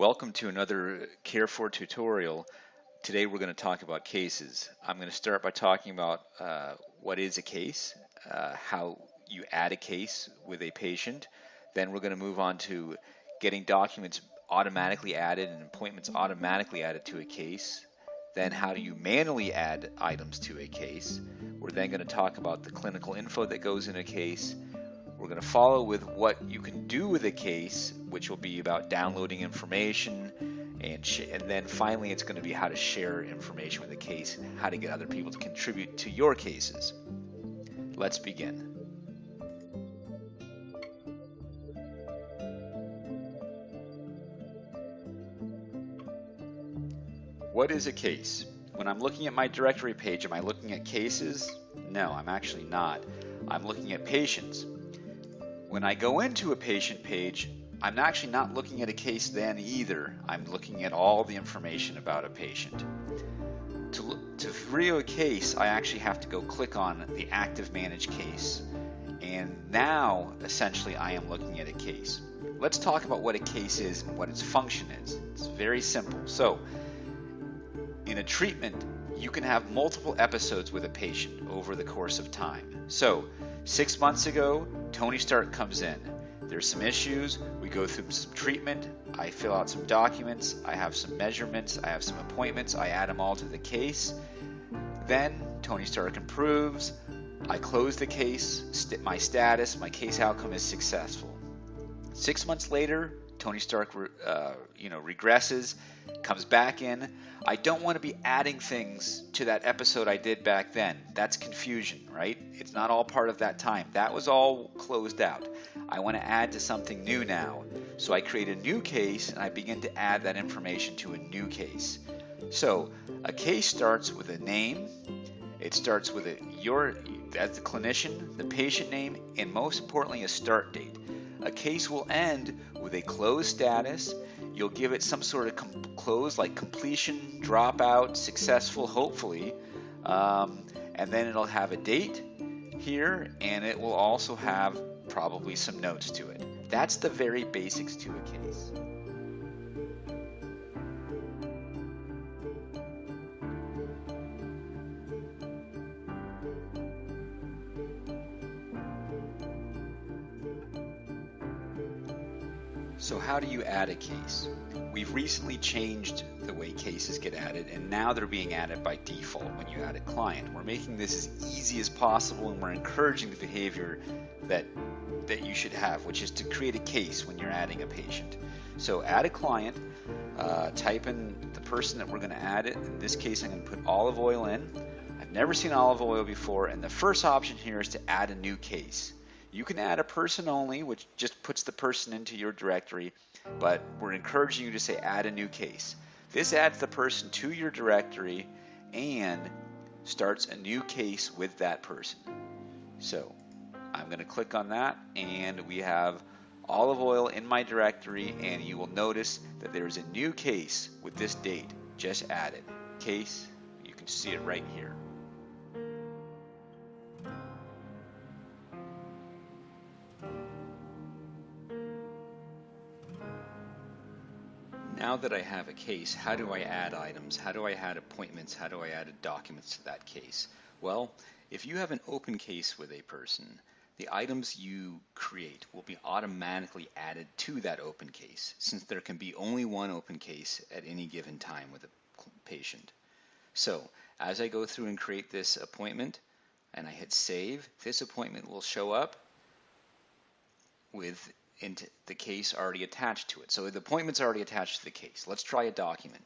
Welcome to another Care4 tutorial. Today we're going to talk about cases. I'm going to start by talking about what is a case, how you add a case with a patient. Then we're going to move on to getting documents automatically added and appointments automatically added to a case. Then how do you manually add items to a case. We're then going to talk about the clinical info that goes in a case. We're going to follow with what you can do with a case, which will be about downloading information, and then finally it's going to be how to share information with a case and how to get other people to contribute to your cases. Let's begin. What is a case? When I'm looking at my directory page, am I looking at cases? No, I'm actually not. I'm looking at patients. When I go into a patient page, I'm actually not looking at a case then either. I'm looking at all the information about a patient. To view a case, I actually have to go click on the active manage case. And now, essentially, I am looking at a case. Let's talk about what a case is and what its function is. It's very simple. So, in a treatment, you can have multiple episodes with a patient over the course of time. So, 6 months ago, Tony Stark comes in. There's some issues. We go through some treatment. I fill out some documents. I have some measurements. I have some appointments. I add them all to the case. Then Tony Stark improves. I close the case. My status, my case outcome is successful. 6 months later, Tony Stark regresses, comes back in. I don't want to be adding things to that episode I did back then. That's confusion, right? It's not all part of that time. That was all closed out. I want to add to something new now. So I create a new case and I begin to add that information to a new case. So a case starts with a name. It starts with as the clinician, the patient name, and most importantly, a start date. A case will end with a closed status. You'll give it some sort of close like completion, dropout, successful, hopefully. And then it'll have a date here, and it will also have probably some notes to it. That's the very basics to a case. So how do you add a case? We've recently changed the way cases get added, and now they're being added by default when you add a client. We're making this as easy as possible, and we're encouraging the behavior that you should have, which is to create a case when you're adding a patient. So add a client, type in the person that we're going to add it. In this case, I'm going to put olive oil in. I've never seen olive oil before, and the first option here is to add a new case. You can add a person only, which just puts the person into your directory, but we're encouraging you to say add a new case. This adds the person to your directory and starts a new case with that person. So I'm going to click on that, and we have olive oil in my directory, and you will notice that there's a new case with this date just added. Case, you can see it right here. Now that I have a case, how do I add items? How do I add appointments? How do I add documents to that case? Well, if you have an open case with a person, the items you create will be automatically added to that open case, since there can be only one open case at any given time with a patient. So as I go through and create this appointment and I hit save, this appointment will show up with the case already attached to it. So the appointment's already attached to the case. Let's try a document.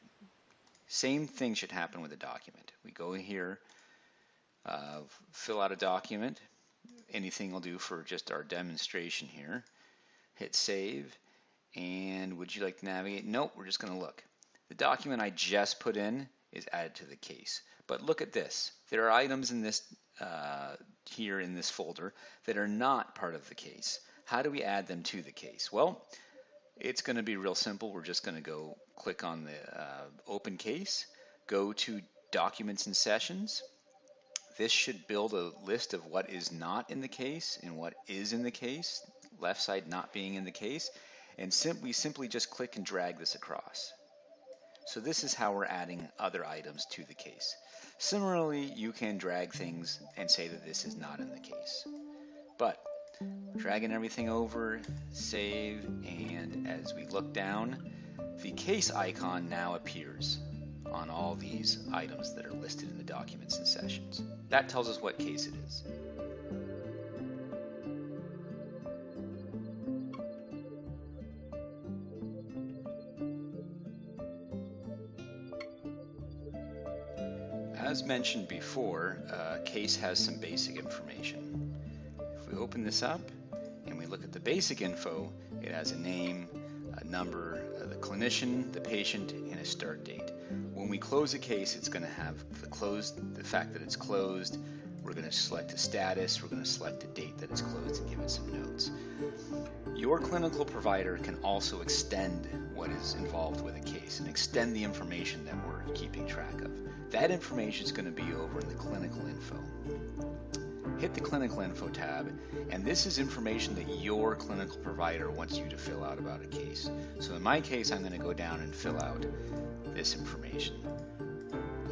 Same thing should happen with a document. We go in here, fill out a document. Anything will do for just our demonstration here. Hit save. And would you like to navigate? Nope, we're just going to look. The document I just put in is added to the case. But look at this. There are items in this here in this folder that are not part of the case. How do we add them to the case? Well, it's going to be real simple. We're just going to go click on the open case, go to Documents and Sessions. This should build a list of what is not in the case and what is in the case, left side not being in the case. and we simply just click and drag this across. So this is how we're adding other items to the case. Similarly, you can drag things and say that this is not in the case. But dragging everything over, save, and as we look down, the case icon now appears on all these items that are listed in the documents and sessions. That tells us what case it is. As mentioned before, a case has some basic information. If we open this up and we look at the basic info, it has a name, a number, the clinician, the patient, and a start date. When we close a case, it's going to have the fact that it's closed. We're going to select a status. We're going to select a date that it's closed and give it some notes. Your clinical provider can also extend what is involved with a case and extend the information that we're keeping track of. That information is going to be over in the clinical info. Hit the clinical info tab, and this is information that your clinical provider wants you to fill out about a case. So in my case, I'm going to go down and fill out this information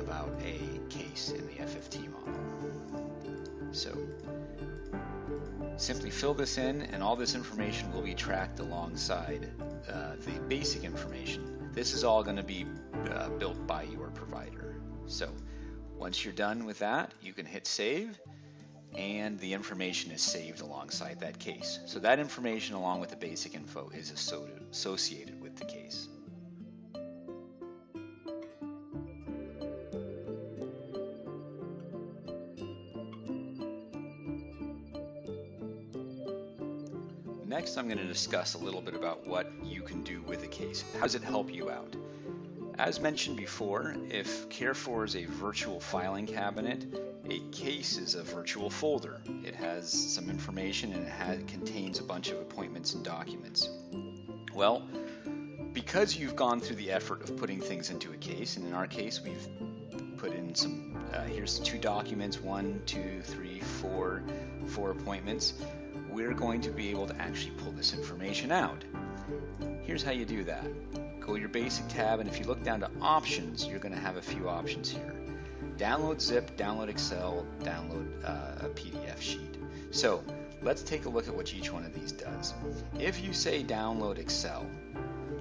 about a case in the FFT model. So simply fill this in, and all this information will be tracked alongside the basic information. This is all going to be built by your provider. So once you're done with that, you can hit save, and the information is saved alongside that case. So that information, along with the basic info, is associated with the case. Next, I'm going to discuss a little bit about what you can do with a case. How does it help you out? As mentioned before, if Care4 is a virtual filing cabinet, a case is a virtual folder. It has some information and it contains a bunch of appointments and documents. Well, because you've gone through the effort of putting things into a case, and in our case we've put in some, here's 2 documents, 1, 2, 3, 4 appointments, we're going to be able to actually pull this information out. Here's how you do that. Go to your basic tab, and if you look down to options, you're going to have a few options here. Download zip, download Excel, download a PDF sheet. So let's take a look at what each one of these does. If you say download Excel,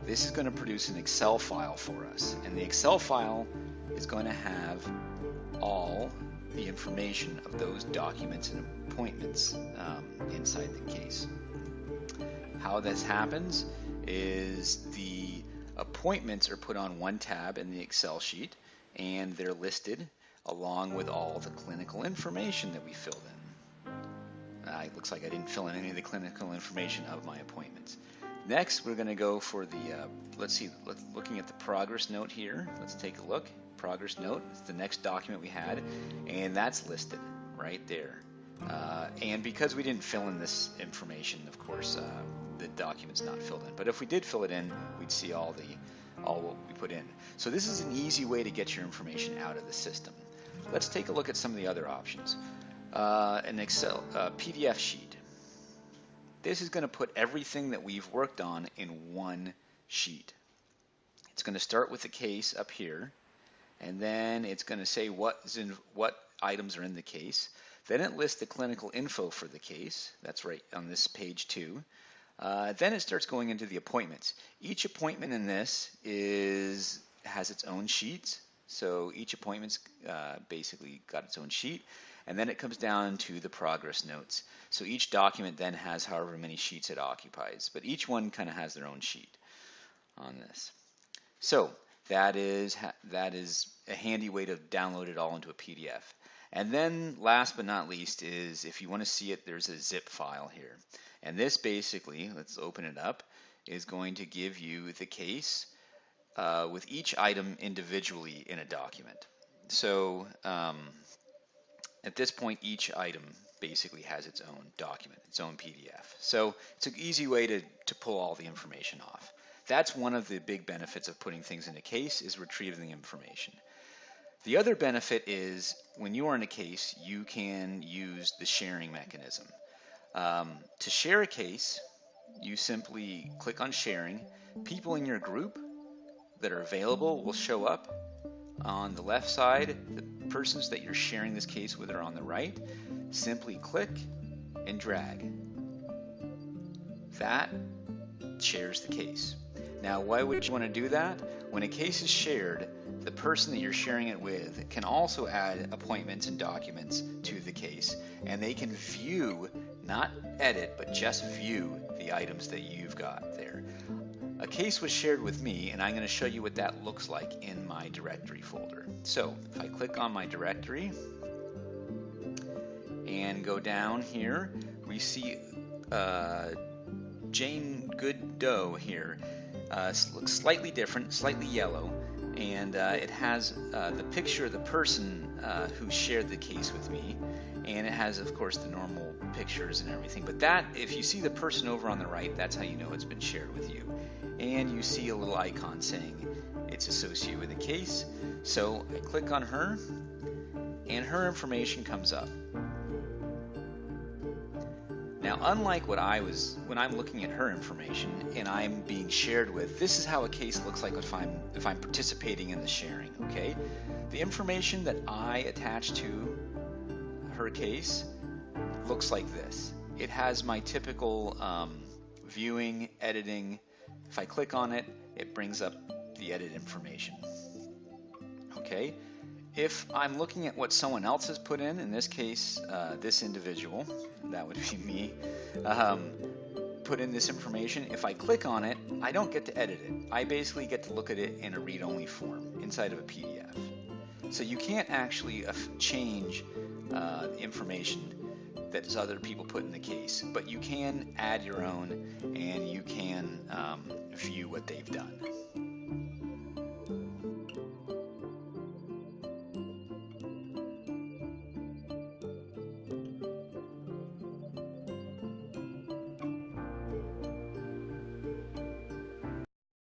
this is going to produce an Excel file for us, and the Excel file is going to have all the information of those documents and appointments inside the case. How this happens is the appointments are put on one tab in the Excel sheet, and they're listed along with all the clinical information that we filled in. It looks like I didn't fill in any of the clinical information of my appointments. Next, we're going to go for the, looking at the progress note here. Let's take a look. Progress note is the next document we had, and that's listed right there. And because we didn't fill in this information, of course, the document's not filled in. But if we did fill it in, we'd see all what we put in. So this is an easy way to get your information out of the system. Let's take a look at some of the other options. An Excel PDF sheet. This is going to put everything that we've worked on in one sheet. It's going to start with the case up here, and then it's going to say what items are in the case. Then it lists the clinical info for the case. That's right on this page 2. Then it starts going into the appointments. Each appointment in this has its own sheets. So each appointment's basically got its own sheet. And then it comes down to the progress notes. So each document then has however many sheets it occupies. But each one kind of has their own sheet on this. So that is a handy way to download it all into a PDF. And then last but not least is, if you want to see it, there's a zip file here. And this basically, let's open it up, is going to give you the case with each item individually in a document. So at this point, each item basically has its own document, its own PDF. So it's an easy way to pull all the information off. That's one of the big benefits of putting things in a case, is retrieving the information. The other benefit is when you are in a case, you can use the sharing mechanism. To share a case, you simply click on sharing. People in your group that are available will show up on the left side. The persons that you're sharing this case with are on the right. Simply click and drag. That shares the case. Now, why would you want to do that? When a case is shared, the person that you're sharing it with can also add appointments and documents to the case, and they can view, not edit, but just view the items that you've got there. A case was shared with me, and I'm going to show you what that looks like in my directory folder. So if I click on my directory and go down here, we see Jane Good Doe here. Looks slightly different, slightly yellow, and it has the picture of the person who shared the case with me, and it has, of course, the normal pictures and everything. But that, if you see the person over on the right, that's how you know it's been shared with you. And you see a little icon saying it's associated with the case. So I click on her, and her information comes up. Now, unlike when I'm looking at her information and I'm being shared with, this is how a case looks like if I'm participating in the sharing, okay? The information that I attach to her case looks like this. It has my typical viewing, editing. If I click on it, it brings up the edit information, okay? If I'm looking at what someone else has put in this case, this individual, that would be me, put in this information. If I click on it, I don't get to edit it. I basically get to look at it in a read-only form inside of a PDF. So you can't actually change information that other people put in the case, but you can add your own, and you can view what they've done.